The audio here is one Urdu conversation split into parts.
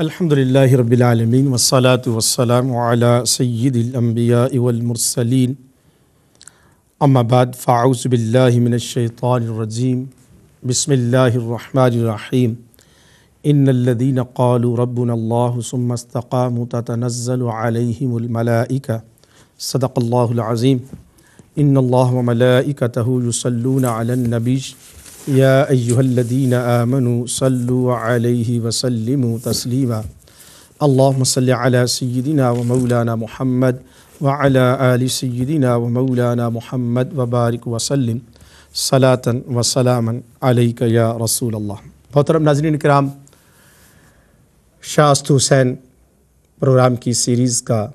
الحمدللہ رب العالمین والصلاة والسلام علی سید الانبیاء والمرسلین اما بعد فاعوذ باللہ من الشیطان الرجیم بسم اللہ الرحمن الرحیم ان الذین قالوا ربنا اللہ ثم استقاموا تتنزل علیہم الملائکہ صدق اللہ العظیم ان اللہ وملائکتہ یصلون علی النبی یا ایہا الذین آمنوا صلوا علیہ وسلموا تسلیما اللہم صلی علی سیدنا و مولانا محمد وعلی آل سیدنا و مولانا محمد وبارک وسلم صلاة و سلاما علیک یا رسول اللہ۔ محترم ناظرین کرام، شاہ است حسین پروگرام کی سیریز کا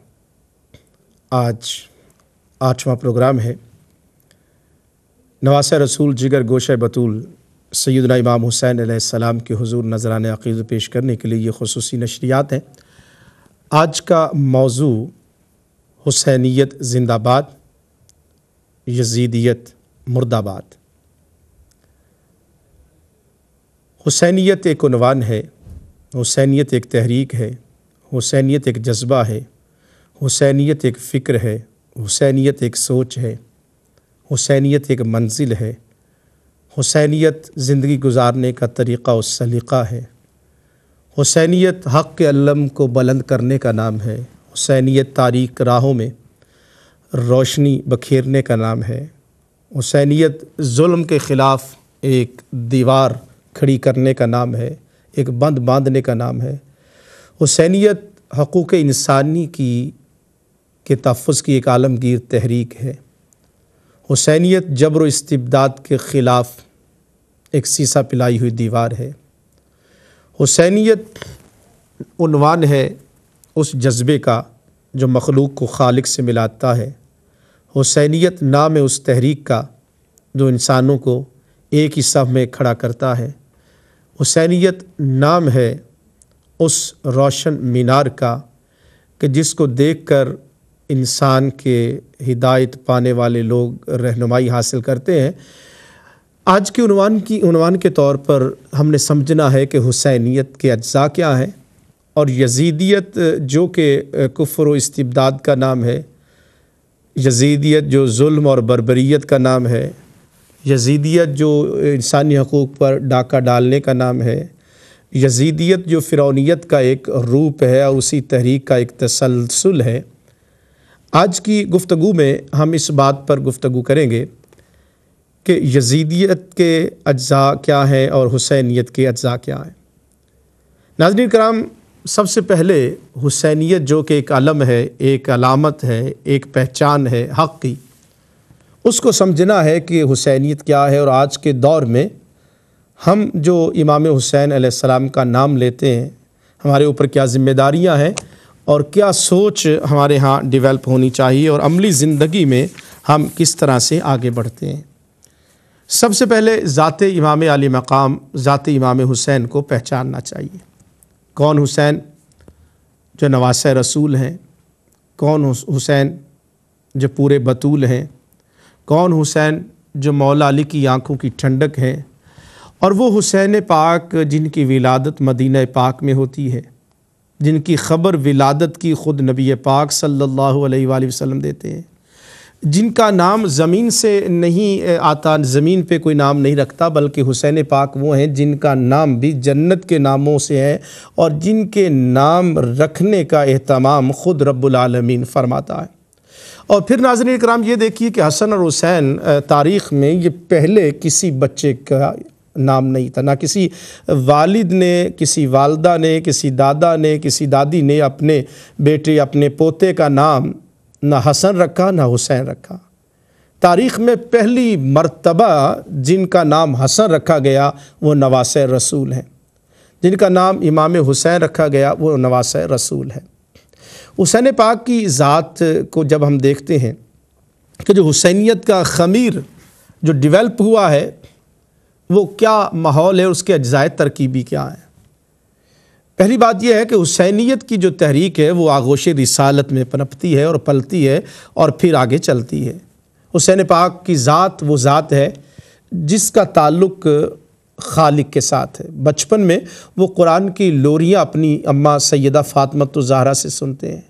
آج 8واں پروگرام ہے۔ نواسۂ رسول جگر گوشہ بطول سیدنا امام حسین علیہ السلام کے حضور نذران عقیدت پیش کرنے کے لیے یہ خصوصی نشریات ہیں۔ آج کا موضوع حسینیت زندہ باد، یزیدیت مرد آباد۔ حسینیت ایک عنوان ہے، حسینیت ایک تحریک ہے، حسینیت ایک جذبہ ہے، حسینیت ایک فکر ہے، حسینیت ایک سوچ ہے، حسینیت ایک منزل ہے، حسینیت زندگی گزارنے کا طریقہ و سلیقہ ہے، حسینیت حق کے علم کو بلند کرنے کا نام ہے، حسینیت تاریک راہوں میں روشنی بکھیرنے کا نام ہے، حسینیت ظلم کے خلاف ایک دیوار کھڑی کرنے کا نام ہے، ایک بند باندھنے کا نام ہے، حسینیت حقوق انسانی کے تحفظ کی ایک عالمگیر تحریک ہے، حسینیت جبر و استبداد کے خلاف ایک سیسا پلائی ہوئی دیوار ہے، حسینیت عنوان ہے اس جذبے کا جو مخلوق کو خالق سے ملاتا ہے، حسینیت نام ہے اس تحریک کا جو انسانوں کو ایک ہی صف میں کھڑا کرتا ہے، حسینیت نام ہے اس روشن مینار کا کہ جس کو دیکھ کر انسان کے ہدایت پانے والے لوگ رہنمائی حاصل کرتے ہیں۔ آج کے عنوان کے طور پر ہم نے سمجھنا ہے کہ حسینیت کے اجزاء کیا ہیں، اور یزیدیت جو کہ کفر و استبداد کا نام ہے، یزیدیت جو ظلم اور بربریت کا نام ہے، یزیدیت جو انسانی حقوق پر ڈاکہ ڈالنے کا نام ہے، یزیدیت جو فرعونیت کا ایک روپ ہے اور اسی تحریک کا ایک تسلسل ہے۔ آج کی گفتگو میں ہم اس بات پر گفتگو کریں گے کہ یزیدیت کے اجزاء کیا ہیں اور حسینیت کے اجزاء کیا ہیں۔ ناظرین کرام، سب سے پہلے حسینیت جو کہ ایک علم ہے، ایک علامت ہے، ایک پہچان ہے حق کی، اس کو سمجھنا ہے کہ حسینیت کیا ہے، اور آج کے دور میں ہم جو امام حسین علیہ السلام کا نام لیتے ہیں، ہمارے اوپر کیا ذمہ داریاں ہیں اور کیا سوچ ہمارے ہاں ڈیولپ ہونی چاہیے، اور عملی زندگی میں ہم کس طرح سے آگے بڑھتے ہیں۔ سب سے پہلے ذات امام علی مقام، ذات امام حسین کو پہچاننا چاہیے۔ کون حسین؟ جو نواسۂ رسول ہیں۔ کون حسین؟ جو پورے بطول ہیں۔ کون حسین؟ جو مولا علی کی آنکھوں کی ٹھنڈک ہیں، اور وہ حسین پاک جن کی ولادت مدینہ پاک میں ہوتی ہے، جن کی خبر ولادت کی خود نبی پاک صلی اللہ علیہ وآلہ وسلم دیتے ہیں، جن کا نام زمین سے نہیں آتا، زمین پہ کوئی نام نہیں رکھتا، بلکہ حسین پاک وہ ہیں جن کا نام بھی جنت کے ناموں سے ہے، اور جن کے نام رکھنے کا اہتمام خود رب العالمین فرماتا ہے۔ اور پھر ناظرین اکرام یہ دیکھیے کہ حسن اور حسین تاریخ میں یہ پہلے کسی بچے کا نام نہیں تھا، نہ کسی والد نے، کسی والدہ نے، کسی دادا نے، کسی دادی نے اپنے بیٹے، اپنے پوتے کا نام نہ حسن رکھا نہ حسین رکھا۔ تاریخ میں پہلی مرتبہ جن کا نام حسن رکھا گیا وہ نواسۂ رسول ہیں، جن کا نام امام حسین رکھا گیا وہ نواسۂ رسول ہے۔ حسین پاک کی ذات کو جب ہم دیکھتے ہیں کہ جو حسینیت کا خمیر جو ڈیولپ ہوا ہے وہ کیا ماحول ہے، اس کے اجزائے ترکیبی کیا ہیں۔ پہلی بات یہ ہے کہ حسینیت کی جو تحریک ہے وہ آغوش رسالت میں پنپتی ہے اور پلتی ہے اور پھر آگے چلتی ہے۔ حسین پاک کی ذات وہ ذات ہے جس کا تعلق خالق کے ساتھ ہے۔ بچپن میں وہ قرآن کی لوریاں اپنی اماں سیدہ فاطمۃ الزہرا سے سنتے ہیں،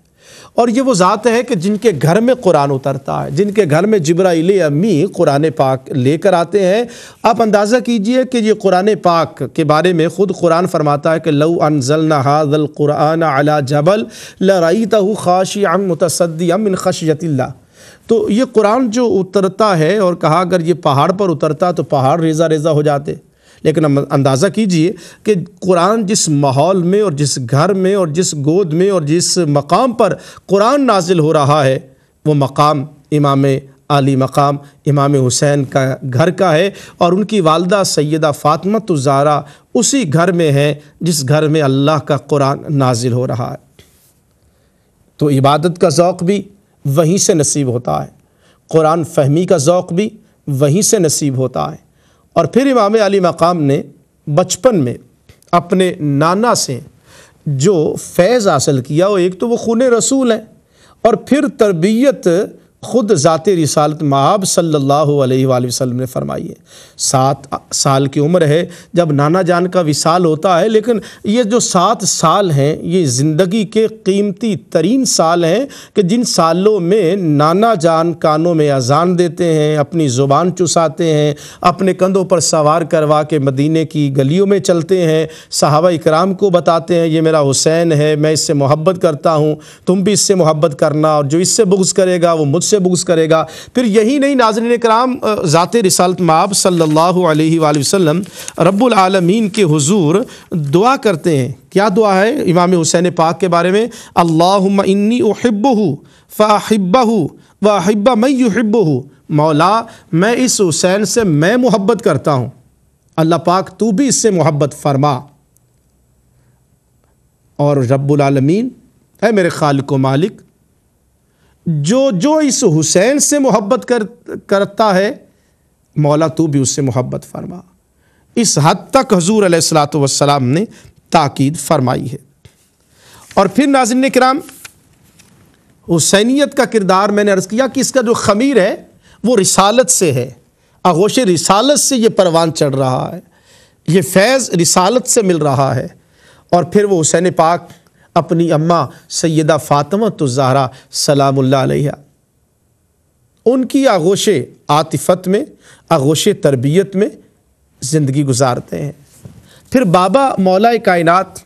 اور یہ وہ ذات ہے کہ جن کے گھر میں قرآن اترتا ہے، جن کے گھر میں جبرائیل امی قرآن پاک لے کر آتے ہیں۔ آپ اندازہ کیجئے کہ یہ قرآن پاک کے بارے میں خود قرآن فرماتا ہے کہ لو انزلنا هذا القرآن على جبل لرأيته خاشعا متصدعا من خشیۃ اللہ۔ تو یہ قرآن جو اترتا ہے، اور کہا اگر یہ پہاڑ پر اترتا تو پہاڑ ریزہ ریزہ ہو جاتے، لیکن اندازہ کیجئے کہ قرآن جس ماحول میں اور جس گھر میں اور جس گود میں اور جس مقام پر قرآن نازل ہو رہا ہے، وہ مقام امام علی مقام امام حسین کا گھر کا ہے، اور ان کی والدہ سیدہ فاطمۃ الزہرا اسی گھر میں ہے جس گھر میں اللہ کا قرآن نازل ہو رہا ہے۔ تو عبادت کا ذوق بھی وہیں سے نصیب ہوتا ہے، قرآن فہمی کا ذوق بھی وہیں سے نصیب ہوتا ہے۔ اور پھر امام علی مقام نے بچپن میں اپنے نانا سے جو فیض حاصل کیا، وہ ایک تو وہ خون رسول ہیں، اور پھر تربیت خود ذات رسالت مآب صلی اللہ علیہ وآلہ وسلم نے فرمائی ہے۔ 7 سال کی عمر ہے جب نانا جان کا وصال ہوتا ہے، لیکن یہ جو 7 سال ہیں یہ زندگی کے قیمتی ترین سال ہیں کہ جن سالوں میں نانا جان کانوں میں اذان دیتے ہیں، اپنی زبان چساتے ہیں، اپنے کندھوں پر سوار کروا کے مدینے کی گلیوں میں چلتے ہیں، صحابہ اکرام کو بتاتے ہیں یہ میرا حسین ہے، میں اس سے محبت کرتا ہوں، تم بھی اس سے محبت کرنا، اور جو اس سے بغض کرے گا وہ مجھ سے بغض کرے گا۔ پھر یہی نہیں ناظرین کرام، ذات رسالت مآب صلی اللہ علیہ وآلہ وسلم رب العالمین کے حضور دعا کرتے ہیں۔ کیا دعا ہے امام حسین پاک کے بارے میں؟ اللہم انی احبہ فاحبہ واحب من یحبہ، مولا میں اس حسین سے میں محبت کرتا ہوں، اللہ پاک تو بھی اس سے محبت فرما۔ اور رب العالمین ہے میرے خالق و مالک، جو اس حسین سے محبت کرتا ہے، مولا تو بھی اس سے محبت فرما۔ اس حد تک حضور علیہ الصلوۃ والسلام نے تاکید فرمائی ہے۔ اور پھر ناظرین کرام، حسینیت کا کردار میں نے عرض کیا کہ اس کا جو خمیر ہے وہ رسالت سے ہے، آغوش رسالت سے یہ پروان چڑھ رہا ہے، یہ فیض رسالت سے مل رہا ہے۔ اور پھر وہ حسین پاک اپنی اماں سیدہ فاطمۃ الزہرا سلام اللہ علیہا، ان کی آغوش عاطفت میں، آغوش تربیت میں زندگی گزارتے ہیں۔ پھر بابا مولا کائنات،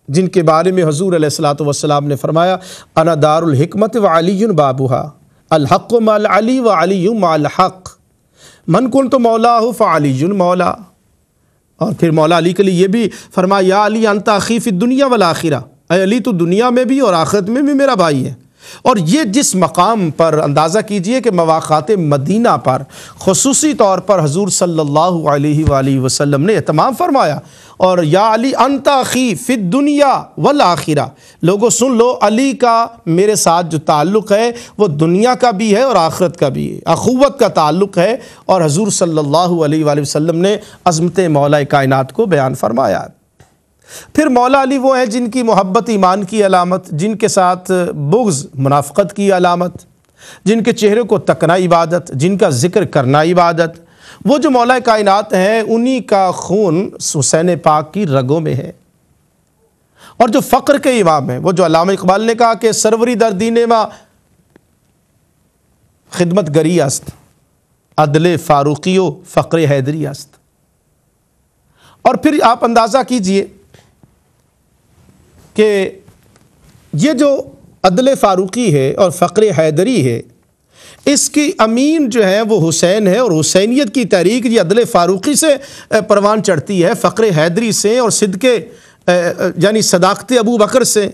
جن کے بارے میں حضور علیہ الصلوۃ والسلام نے فرمایا انا دار الحکمت وعلی بابھا، الحق مع العلی وعلی مع الحق، من کنت مولاہ فعلی مولا۔ اور پھر مولا علی کے لیے یہ بھی فرمایا یا علی انت اخی فی الدنیا والآخرہ، اے علی تو دنیا میں بھی اور آخرت میں بھی میرا بھائی ہے۔ اور یہ جس مقام پر اندازہ کیجئے کہ مواقعات مدینہ پر خصوصی طور پر حضور صلی اللہ علیہ وآلہ وسلم نے اہتمام فرمایا، اور یا علی انت اخی فی الدنیا والآخرہ، لوگوں سن لو، علی کا میرے ساتھ جو تعلق ہے وہ دنیا کا بھی ہے اور آخرت کا بھی ہے، اخوت کا تعلق ہے۔ اور حضور صلی اللہ علیہ وآلہ وسلم نے عظمت مولا کائنات کو بیان فرمایا۔ پھر مولا علی وہ ہیں جن کی محبت ایمان کی علامت، جن کے ساتھ بغض منافقت کی علامت، جن کے چہرے کو تکنا عبادت، جن کا ذکر کرنا عبادت۔ وہ جو مولا کائنات ہیں انہی کا خون حسین پاک کی رگوں میں ہے۔ اور جو فقر کے امام ہیں، وہ جو علامہ اقبال نے کہا کہ سروری در دین ما خدمت گری است، عدل فاروقی و فقر حیدری است۔ اور پھر آپ اندازہ کیجئے کہ یہ جو عدل فاروقی ہے اور فقر حیدری ہے، اس کی امین جو ہے وہ حسین ہے، اور حسینیت کی تحریک یہ عدل فاروقی سے پروان چڑھتی ہے، فقر حیدری سے، اور صدقے یعنی صداقت ابو بکر سے،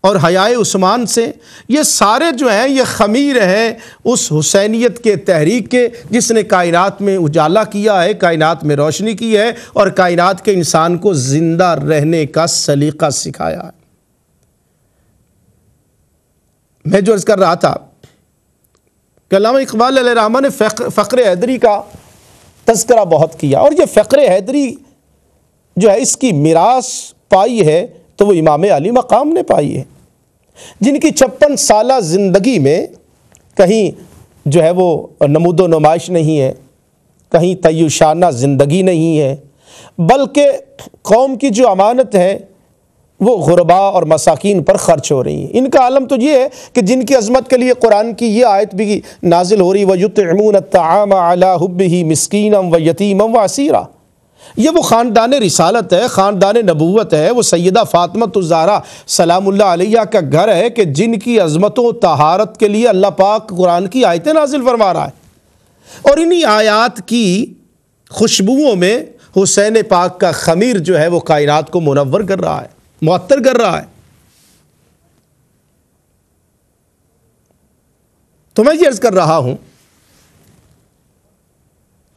اور حیائے عثمان سے۔ یہ سارے جو ہیں یہ خمیر ہے اس حسینیت کے تحریک کے جس نے کائنات میں اجالا کیا ہے، کائنات میں روشنی کی ہے، اور کائنات کے انسان کو زندہ رہنے کا سلیقہ سکھایا ہے۔ میں جو عرض کر رہا تھا کہ علامہ اقبال علیہ الرحمہ نے فقر حیدری کا تذکرہ بہت کیا، اور یہ فقر حیدری جو ہے اس کی میراث پائی ہے تو وہ امام علی مقام نے پائی ہے، جن کی 56 سالہ زندگی میں کہیں جو ہے وہ نمود و نمائش نہیں ہے، کہیں طی و شانہ زندگی نہیں ہے، بلکہ قوم کی جو امانت ہے وہ غرباء اور مساکین پر خرچ ہو رہی ہیں۔ ان کا عالم تو یہ ہے کہ جن کی عظمت کے لیے قرآن کی یہ آیت بھی نازل ہو رہی وَيُطْعِمُونَ الطَّعَامَ عَلَىٰ حُبِّهِ مِسْكِينًا وَيَتِيمًا وَأَسِيرًا، یہ وہ خاندان رسالت ہے، خاندان نبوت ہے، وہ سیدہ فاطمۃ الزہرا سلام اللہ علیہا کا گھر ہے کہ جن کی عظمت و طہارت کے لیے اللہ پاک قرآن کی آیتیں نازل فرما رہا ہے، اور انہی آیات کی خوشبوؤں میں حسین پاک کا خمیر جو ہے وہ کائنات کو منور کر رہا ہے، معطر کر رہا ہے۔ تو میں یہ عرض کر رہا ہوں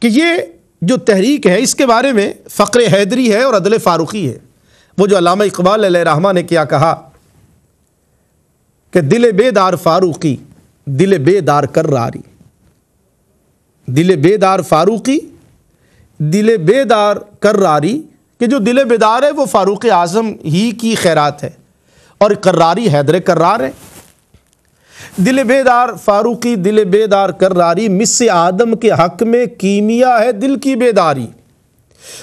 کہ یہ جو تحریک ہے اس کے بارے میں فقر حیدری ہے اور عدل فاروقی ہے، وہ جو علامہ اقبال علیہ الرحمہ نے کیا کہا کہ دل بیدار فاروقی دل بیدار کراری، دل بیدار فاروقی دل بیدار کراری، کہ جو دل بیدار ہے وہ فاروق اعظم ہی کی خیرات ہے، اور کراری حیدر کرار ہے۔ دل بیدار فاروقی دل بیدار کراری، مس آدم کے حق میں کیمیا ہے دل کی بیداری،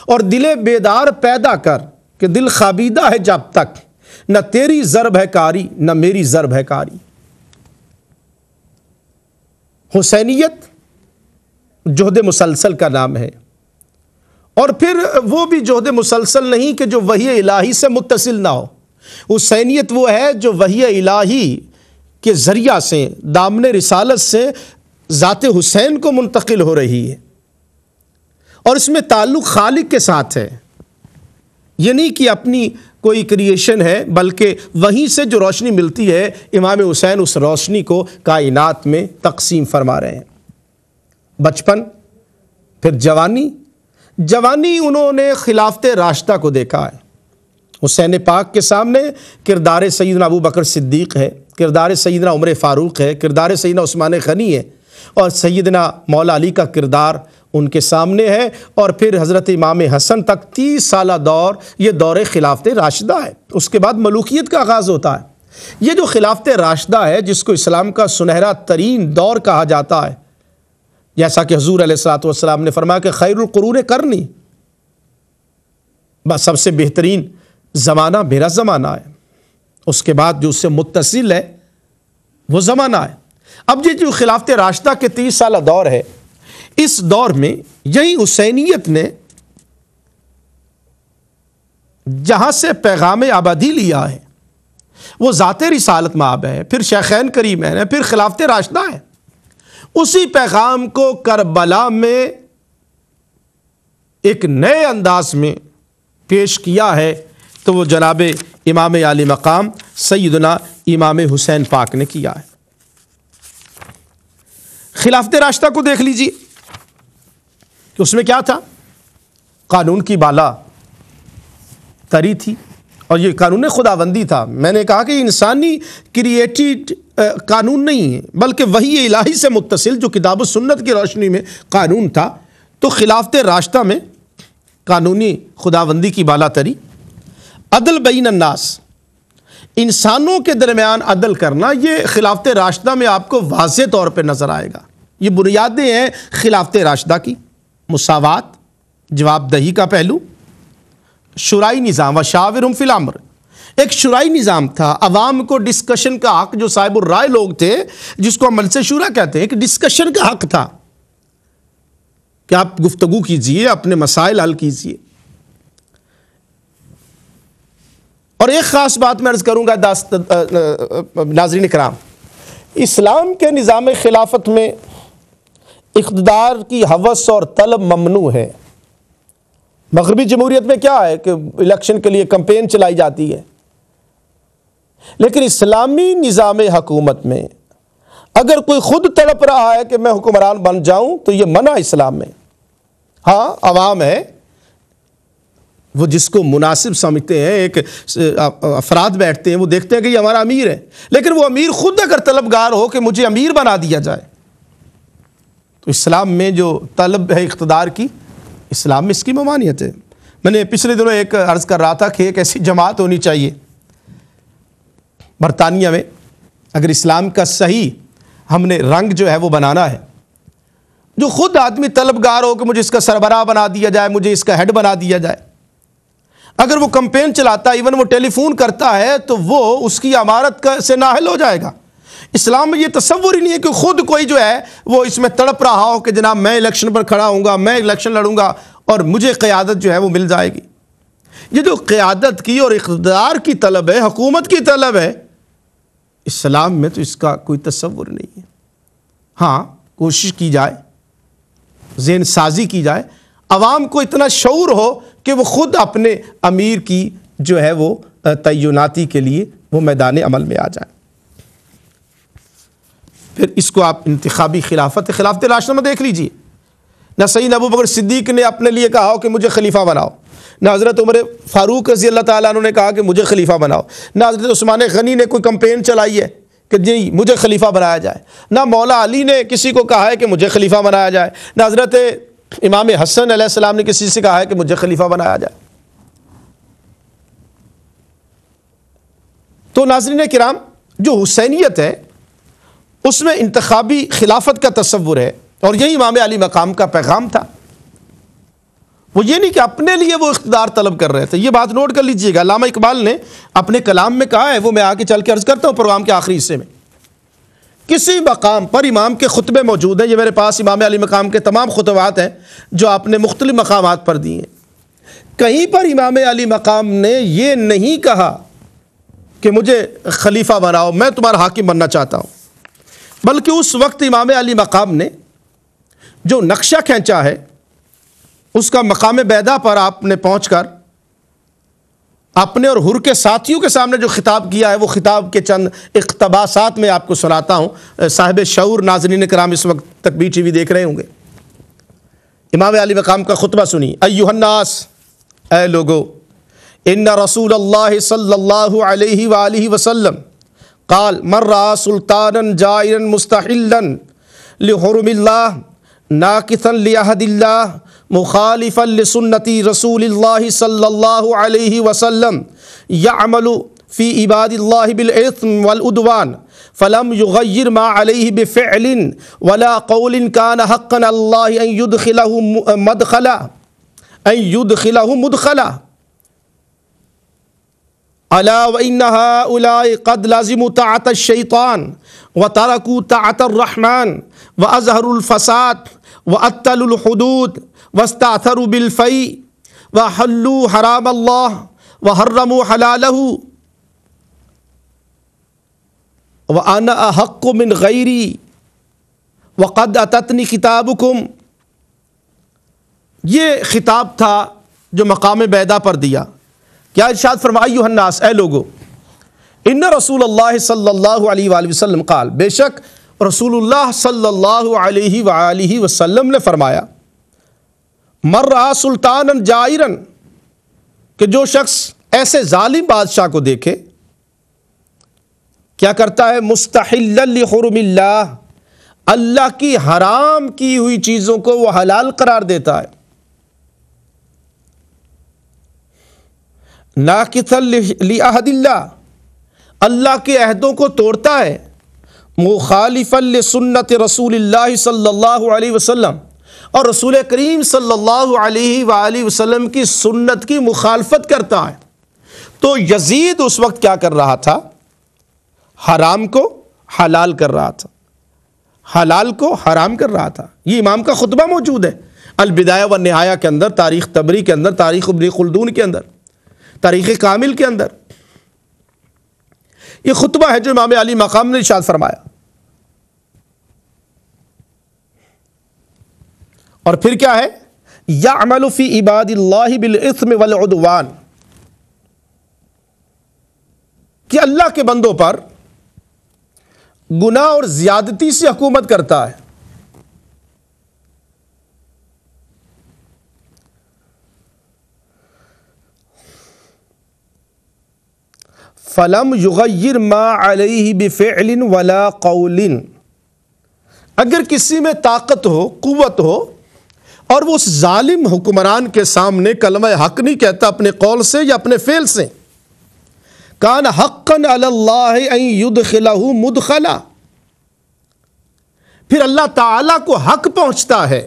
اور دل بیدار پیدا کر کہ دل خوابیدہ ہے جب تک، نہ تیری ضرب ہے کاری نہ میری ضرب ہے کاری۔ حسینیت جہد مسلسل کا نام ہے، اور پھر وہ بھی جہد مسلسل نہیں کہ جو وحی الہی سے متصل نہ ہو۔ حسینیت وہ ہے جو وحی الہی کے ذریعہ سے دامن رسالت سے ذات حسین کو منتقل ہو رہی ہے، اور اس میں تعلق خالق کے ساتھ ہے، یہ نہیں کہ اپنی کوئی کریشن ہے، بلکہ وہیں سے جو روشنی ملتی ہے امام حسین اس روشنی کو کائنات میں تقسیم فرما رہے ہیں۔ بچپن، پھر جوانی انہوں نے خلافت راشدہ کو دیکھا ہے۔ حسین پاک کے سامنے کردار سیدنا ابو بکر صدیق ہے، کردار سیدنا عمر فاروق ہے، کردار سیدنا عثمان غنی ہے، اور سیدنا مولا علی کا کردار ان کے سامنے ہے، اور پھر حضرت امام حسن تک 30 سالہ دور، یہ دور خلافت راشدہ ہے۔ اس کے بعد ملوکیت کا آغاز ہوتا ہے۔ یہ جو خلافت راشدہ ہے جس کو اسلام کا سنہرا ترین دور کہا جاتا ہے، جیسا کہ حضور علیہ الصلوۃ والسلام نے فرمایا کہ خیر القرون قرنی، بس سب سے بہترین زمانہ میرا زمانہ ہے، اس کے بعد جو اس سے متصل ہے وہ زمانہ ہے۔ اب یہ جو خلافت راشدہ کے 30 سالہ دور ہے، اس دور میں یہی حسینیت نے جہاں سے پیغام آبادی لیا ہے وہ ذات رسالت مآب ہے، پھر شیخین کریمین ہے، پھر خلافت راشدہ ہے۔ اسی پیغام کو کربلا میں ایک نئے انداز میں پیش کیا ہے تو وہ جناب امام عالی مقام سیدنا امام حسین پاک نے کیا ہے۔ خلافت راشدہ کو دیکھ لیجیے کہ اس میں کیا تھا، قانون کی بالا تری تھی، اور یہ قانون خداوندی تھا۔ میں نے کہا کہ یہ انسانی کریٹڈ قانون نہیں ہے، بلکہ وحی الہی سے متصل جو کتاب و سنت کی روشنی میں قانون تھا۔ تو خلافت راشدہ میں قانونی خداوندی کی بالا تری، عدل بین الناس، انسانوں کے درمیان عدل کرنا، یہ خلافت راشدہ میں آپ کو واضح طور پہ نظر آئے گا۔ یہ بنیادیں ہیں خلافت راشدہ کی، مساوات، جواب دہی کا پہلو، شورائی نظام، وشاورہم فی الامر، ایک شورائی نظام تھا، عوام کو ڈسکشن کا حق، جو صاحب الرائے لوگ تھے جس کو مجلس شورا کہتے ہیں، ایک ڈسکشن کا حق تھا کہ آپ گفتگو کیجئے، اپنے مسائل حل کیجئے۔ اور ایک خاص بات میں عرض کروں گا ناظرین کرام، اسلام کے نظام خلافت میں اقتدار کی ہوس اور طلب ممنوع ہے۔ مغربی جمہوریت میں کیا ہے کہ الیکشن کے لیے کمپین چلائی جاتی ہے، لیکن اسلامی نظام حکومت میں اگر کوئی خود تڑپ رہا ہے کہ میں حکمران بن جاؤں تو یہ منع اسلام میں۔ ہاں، عوام ہے وہ جس کو مناسب سمجھتے ہیں، ایک افراد بیٹھتے ہیں وہ دیکھتے ہیں کہ یہ ہمارا امیر ہے، لیکن وہ امیر خود اگر طلبگار ہو کہ مجھے امیر بنا دیا جائے، تو اسلام میں جو طلب ہے اقتدار کی، اسلام میں اس کی ممانعت ہے۔ میں نے پچھلے دنوں ایک عرض کر رہا تھا کہ ایک ایسی جماعت ہونی چاہیے برطانیہ میں، اگر اسلام کا صحیح ہم نے رنگ جو ہے وہ بنانا ہے، جو خود آدمی طلبگار ہو کہ مجھے اس کا سربراہ بنا دیا جائے، مجھے اس کا ہیڈ بنا دیا جائے، اگر وہ کمپین چلاتا ہے، ایون وہ ٹیلی فون کرتا ہے، تو وہ اس کی امارت سے نااہل ہو جائے گا۔ اسلام میں یہ تصور ہی نہیں ہے کہ خود کوئی جو ہے وہ اس میں تڑپ رہا ہو کہ جناب میں الیکشن پر کھڑا ہوں گا، میں الیکشن لڑوں گا اور مجھے قیادت جو ہے وہ مل جائے گی۔ یہ جو قیادت کی اور اقتدار کی طلب ہے، حکومت کی طلب ہے، اسلام میں تو اس کا کوئی تصور نہیں ہے۔ ہاں، کوشش کی جائے، ذہن سازی کی جائے، عوام کو اتنا شعور ہو کہ وہ خود اپنے امیر کی جو ہے وہ تعیناتی کے لیے وہ میدان عمل میں آ جائیں۔ پھر اس کو آپ انتخابی خلافت راشدہ میں دیکھ لیجئے۔ نہ سیدنا ابو بکر صدیق نے اپنے لیے کہا ہو کہ مجھے خلیفہ بناؤ، نہ حضرت عمر فاروق رضی اللہ تعالیٰ عنہ نے کہا کہ مجھے خلیفہ بناؤ، نہ حضرت عثمان غنی نے کوئی کمپین چلائی ہے کہ جی مجھے خلیفہ بنایا جائے، نہ مولا علی نے کسی کو کہا ہے کہ مجھے خلیفہ بنایا جائے، نہ حضرت امام حسن علیہ السلام نے کسی سے کہا ہے کہ مجھے خلیفہ بنایا جائے۔ تو ناظرین کرام، جو حسینیت ہے اس میں انتخابی خلافت کا تصور ہے، اور یہی امام علی مقام کا پیغام تھا۔ وہ یہ نہیں کہ اپنے لیے وہ اقتدار طلب کر رہے تھے، یہ بات نوٹ کر لیجئے گا۔ علامہ اقبال نے اپنے کلام میں کہا ہے، وہ میں آگے چل کے عرض کرتا ہوں پروگرام کے آخری حصے میں، کسی مقام پر امام کے خطبے موجود ہیں، یہ میرے پاس امام علی مقام کے تمام خطبات ہیں جو آپ نے مختلف مقامات پر دی ہیں، کہیں پر امام علی مقام نے یہ نہیں کہا کہ مجھے خلیفہ بناؤ، میں تمہارا حاکم بننا چاہتا ہوں، بلکہ اس وقت امام علی مقام نے جو نقشہ کھینچا ہے، اس کا مقام بیدہ پر آپ نے پہنچ کر اپنے اور حر کے ساتھیوں کے سامنے جو خطاب کیا ہے، وہ خطاب کے چند اقتباسات میں آپ کو سناتا ہوں۔ صاحب شعور ناظرین کرام اس وقت تک بھی ٹی وی دیکھ رہے ہوں گے، امام علی مقام کا خطبہ سنی۔ ایھا الناس، اے لوگو، ان رسول اللہ صلی اللہ علیہ وآلہ وسلم قال من رأى سلطانا جائرا مستحلا لحرم اللہ ناقضا لعہد اللہ مخالفا لسنت رسول اللہ صلی اللہ علیہ وسلم یعمل فی عباد اللہ بالاثم والعدوان فلم یغیر ما علیہ بفعل ولا قول کان حقا اللہ ان یدخلہ مدخلا الا وان هؤلاء قد لازموا طاعة الشیطان وتركوا طاعة الرحمن واظهروا الفساد وأطلوا الحدود واستعثروا بالفیء وحلوا حرام اللہ وحرموا حلالہ وأنا أحق من غیری وقد أتتنی کتابکم۔ یہ خطاب تھا جو مقام بیدہ پر دیا۔ کیا ارشاد فرمایا؟ ایھا الناس، اے لوگو، ان رسول اللہ صلی اللہ علیہ وآلہ وسلم قال، بے شک رسول اللہ صلی اللہ علیہ وآلہ وسلم نے فرمایا، من رأى سلطانا جائرا، کہ جو شخص ایسے ظالم بادشاہ کو دیکھے، کیا کرتا ہے؟ مستحلا لحرم اللہ، اللہ کی حرام کی ہوئی چیزوں کو وہ حلال قرار دیتا ہے، ناقضا لعہد اللہ، اللہ کے عہدوں کو توڑتا ہے، مخالفا لسنت رسول اللہ صلی اللہ علیہ وسلم، اور رسول کریم صلی اللہ علیہ وآلہ وسلم کی سنت کی مخالفت کرتا ہے۔ تو یزید اس وقت کیا کر رہا تھا؟ حرام کو حلال کر رہا تھا، حلال کو حرام کر رہا تھا۔ یہ امام کا خطبہ موجود ہے البدایہ والنہایہ کے اندر، تاریخ طبری کے اندر، تاریخ ابن خلدون کے اندر، تاریخ کامل کے اندر۔ یہ خطبہ ہے جو امام علی مقام نے ارشاد فرمایا۔ اور پھر کیا ہے؟ یعمل فی عباد اللہ بالاثم والعدوان، کہ اللہ کے بندوں پر گناہ اور زیادتی سے حکومت کرتا ہے۔ فلم یغیر ما علیہ بفعل ولا قول، اگر کسی میں طاقت ہو، قوت ہو، اور وہ اس ظالم حکمران کے سامنے کلمہ حق نہیں کہتا اپنے قول سے یا اپنے فعل سے، کان حقا علی اللہ ان یدخلہ مدخلا، پھر اللہ تعالیٰ کو حق پہنچتا ہے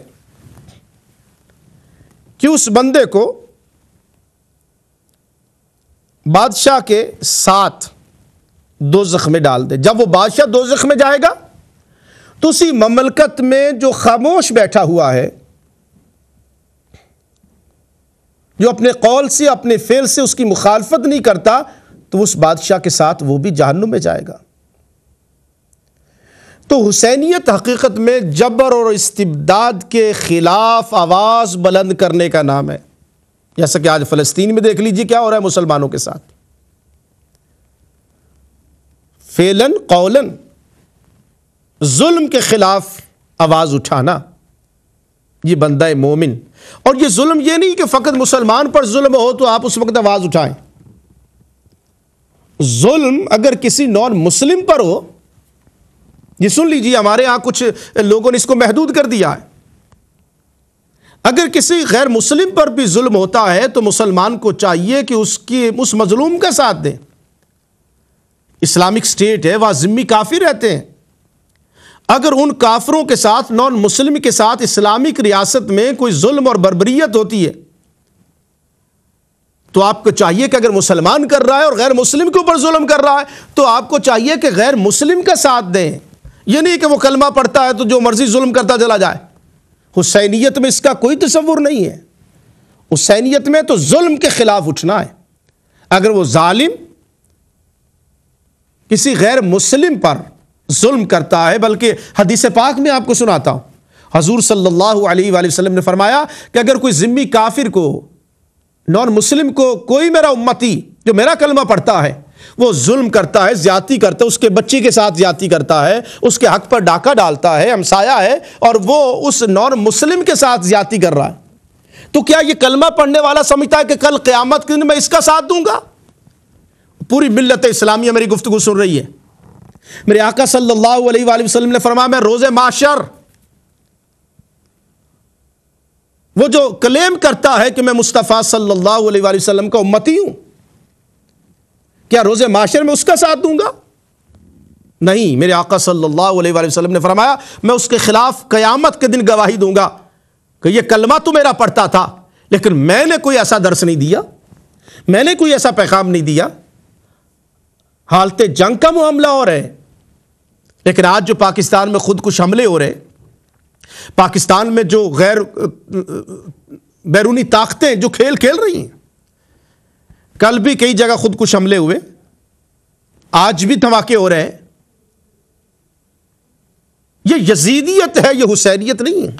کہ اس بندے کو بادشاہ کے ساتھ دوزخ میں ڈال دے. جب وہ بادشاہ دوزخ میں جائے گا تو اسی مملکت میں جو خاموش بیٹھا ہوا ہے، جو اپنے قول سے اپنے فعل سے اس کی مخالفت نہیں کرتا، تو اس بادشاہ کے ساتھ وہ بھی جہنم میں جائے گا. تو حسینیت حقیقت میں جبر اور استبداد کے خلاف آواز بلند کرنے کا نام ہے. جیسا کہ آج فلسطین میں دیکھ لیجیے کیا ہو رہا ہے مسلمانوں کے ساتھ. فعلاً قولاً ظلم کے خلاف آواز اٹھانا یہ بندہ مومن. اور یہ ظلم یہ نہیں کہ فقط مسلمان پر ظلم ہو تو آپ اس وقت آواز اٹھائیں. ظلم اگر کسی نان مسلم پر ہو، یہ سن لیجیے، ہمارے ہاں کچھ لوگوں نے اس کو محدود کر دیا ہے. اگر کسی غیر مسلم پر بھی ظلم ہوتا ہے تو مسلمان کو چاہیے کہ اس مظلوم کا ساتھ دیں. اسلامک اسٹیٹ ہے، وہاں ذمہ کافر رہتے ہیں. اگر ان کافروں کے ساتھ، نان مسلم کے ساتھ اسلامک ریاست میں کوئی ظلم اور بربریت ہوتی ہے تو آپ کو چاہیے کہ اگر مسلمان کر رہا ہے اور غیر مسلم کے اوپر ظلم کر رہا ہے تو آپ کو چاہیے کہ غیر مسلم کا ساتھ دیں. یہ نہیں کہ وہ کلمہ پڑھتا ہے تو جو مرضی ظلم کرتا چلا جائے. حسینیت میں اس کا کوئی تصور نہیں ہے. حسینیت میں تو ظلم کے خلاف اٹھنا ہے. اگر وہ ظالم کسی غیر مسلم پر ظلم کرتا ہے، بلکہ حدیث پاک میں آپ کو سناتا ہوں، حضور صلی اللہ علیہ وآلہ وسلم نے فرمایا کہ اگر کوئی ذمی کافر کو، نان مسلم کو، کوئی میرا امتی جو میرا کلمہ پڑھتا ہے وہ ظلم کرتا ہے، زیادتی کرتا ہے، اس کے بچے کے ساتھ زیادتی کرتا ہے، اس کے حق پر ڈاکہ ڈالتا ہے، ہمسایہ ہے، اور وہ اس نان مسلم کے ساتھ زیادتی کر رہا ہے، تو کیا یہ کلمہ پڑھنے والا سمجھتا ہے کہ کل قیامت کے دن میں اس کا ساتھ دوں گا؟ پوری ملت اسلامیہ میری گفتگو سن رہی ہے. میرے آقا صلی اللہ علیہ وآلہ وسلم نے فرمایا میں روز محشر وہ جو کلیم کرتا ہے کہ میں مصطفیٰ صلی اللہ علیہ وآلہ وسلم کا امتی ہوں، کیا روز محشر میں اس کا ساتھ دوں گا؟ نہیں. میرے آقا صلی اللہ علیہ وآلہ وسلم نے فرمایا میں اس کے خلاف قیامت کے دن گواہی دوں گا کہ یہ کلمہ تو میرا پڑھتا تھا لیکن میں نے کوئی ایسا درس نہیں دیا، میں نے کوئی ایسا پیغام نہیں دیا. حالت جنگ کا معاملہ ہو رہا ہے، لیکن آج جو پاکستان میں خودکش حملے ہو رہے، پاکستان میں جو غیر بیرونی طاقتیں جو کھیل کھیل رہی ہیں، کل بھی کئی جگہ خودکش حملے ہوئے، آج بھی دھماکے ہو رہے ہیں. یہ یزیدیت ہے، یہ حسینیت نہیں ہے.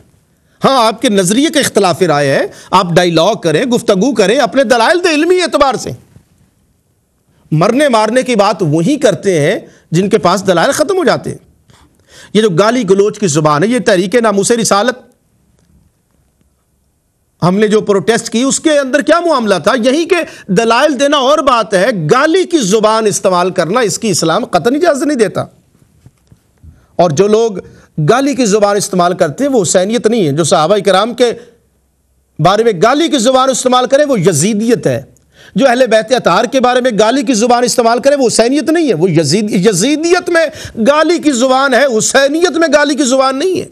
ہاں آپ کے نظریے کا اختلاف رائے ہے، آپ ڈائیلاگ کریں، گفتگو کریں، اپنے دلائل دیں علمی اعتبار سے. مرنے مارنے کی بات وہی کرتے ہیں جن کے پاس دلائل ختم ہو جاتے ہیں. یہ جو گالی گلوچ کی زبان ہے، یہ تحریک ناموس رسالت ہم نے جو پروٹیسٹ کی اس کے اندر کیا معاملہ تھا؟ یہی کہ دلائل دینا اور بات ہے، گالی کی زبان استعمال کرنا اس کی اسلام قطعاً اجازت نہیں دیتا. اور جو لوگ گالی کی زبان استعمال کرتے ہیں وہ حسینیت نہیں ہے. جو صحابہ کرام کے بارے میں گالی کی زبان استعمال کرے وہ یزیدیت ہے. جو اہل بیت اطہار کے بارے میں گالی کی زبان استعمال کرے وہ حسینیت نہیں ہے. وہ یزیدیت میں گالی کی زبان ہے، حسینیت میں گالی کی زبان نہیں ہے.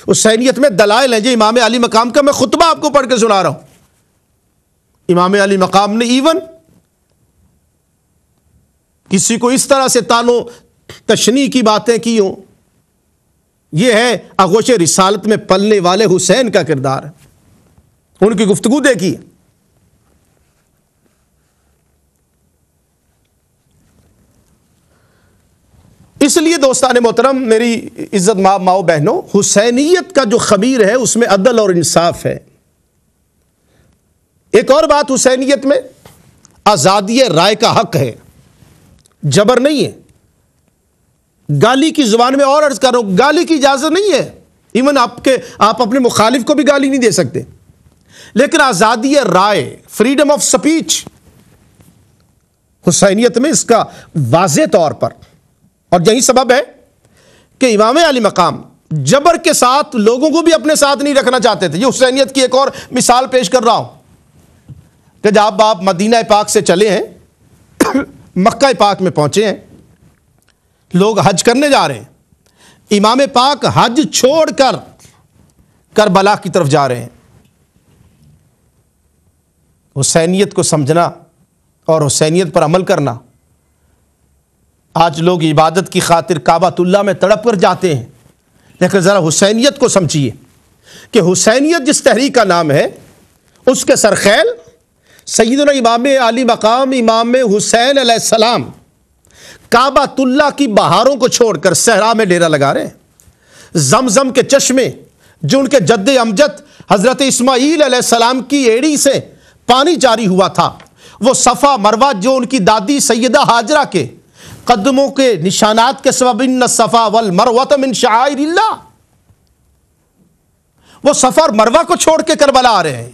حسینیت میں دلائل ہیں. جو امام علی مقام کا میں خطبہ آپ کو پڑھ کے سنا رہا ہوں، امام علی مقام نے ایون کسی کو اس طرح سے تانو تشنیع کی باتیں کی ہوں، یہ ہے آغوش رسالت میں پلنے والے حسین کا کردار. ان کی گفتگو دیکھیے. اس لیے دوستان محترم، میری عزت ماؤ بہنوں، حسینیت کا جو خمیر ہے اس میں عدل اور انصاف ہے. ایک اور بات حسینیت میں آزادی رائے کا حق ہے، جبر نہیں ہے. گالی کی زبان میں اور عرض کر رہا ہوں، گالی کی اجازت نہیں ہے. ایون آپ اپنے مخالف کو بھی گالی نہیں دے سکتے، لیکن آزادی رائے، فریڈم آف سپیچ، حسینیت میں اس کا واضح طور پر. اور یہی سبب ہے کہ امام علی مقام جبر کے ساتھ لوگوں کو بھی اپنے ساتھ نہیں رکھنا چاہتے تھے. یہ حسینیت کی ایک اور مثال پیش کر رہا ہوں کہ جب آپ مدینہ پاک سے چلے ہیں، مکہ پاک میں پہنچے ہیں، لوگ حج کرنے جا رہے ہیں، امام پاک حج چھوڑ کر کربلا کی طرف جا رہے ہیں. حسینیت کو سمجھنا اور حسینیت پر عمل کرنا۔ آج لوگ عبادت کی خاطر کعبۃ اللہ میں تڑپ کر جاتے ہیں، لیکن ذرا حسینیت کو سمجھیے کہ حسینیت جس تحریک کا نام ہے، اس کے سرخیل سیدنا امام علی مقام امام حسین علیہ السلام کعبۃ اللہ کی بہاروں کو چھوڑ کر صحرا میں ڈیرا لگا رہے ہیں۔ زمزم کے چشمے جو ان کے جد امجد حضرت اسماعیل علیہ السلام کی ایڑی سے پانی جاری ہوا تھا، وہ صفا مروہ جو ان کی دادی سیدہ ہاجرہ کے قدموں کے نشانات کے سبب ان الصفا والمروہ من شعائر اللہ، وہ صفا اور مروہ کو چھوڑ کے کربلا آ رہے ہیں۔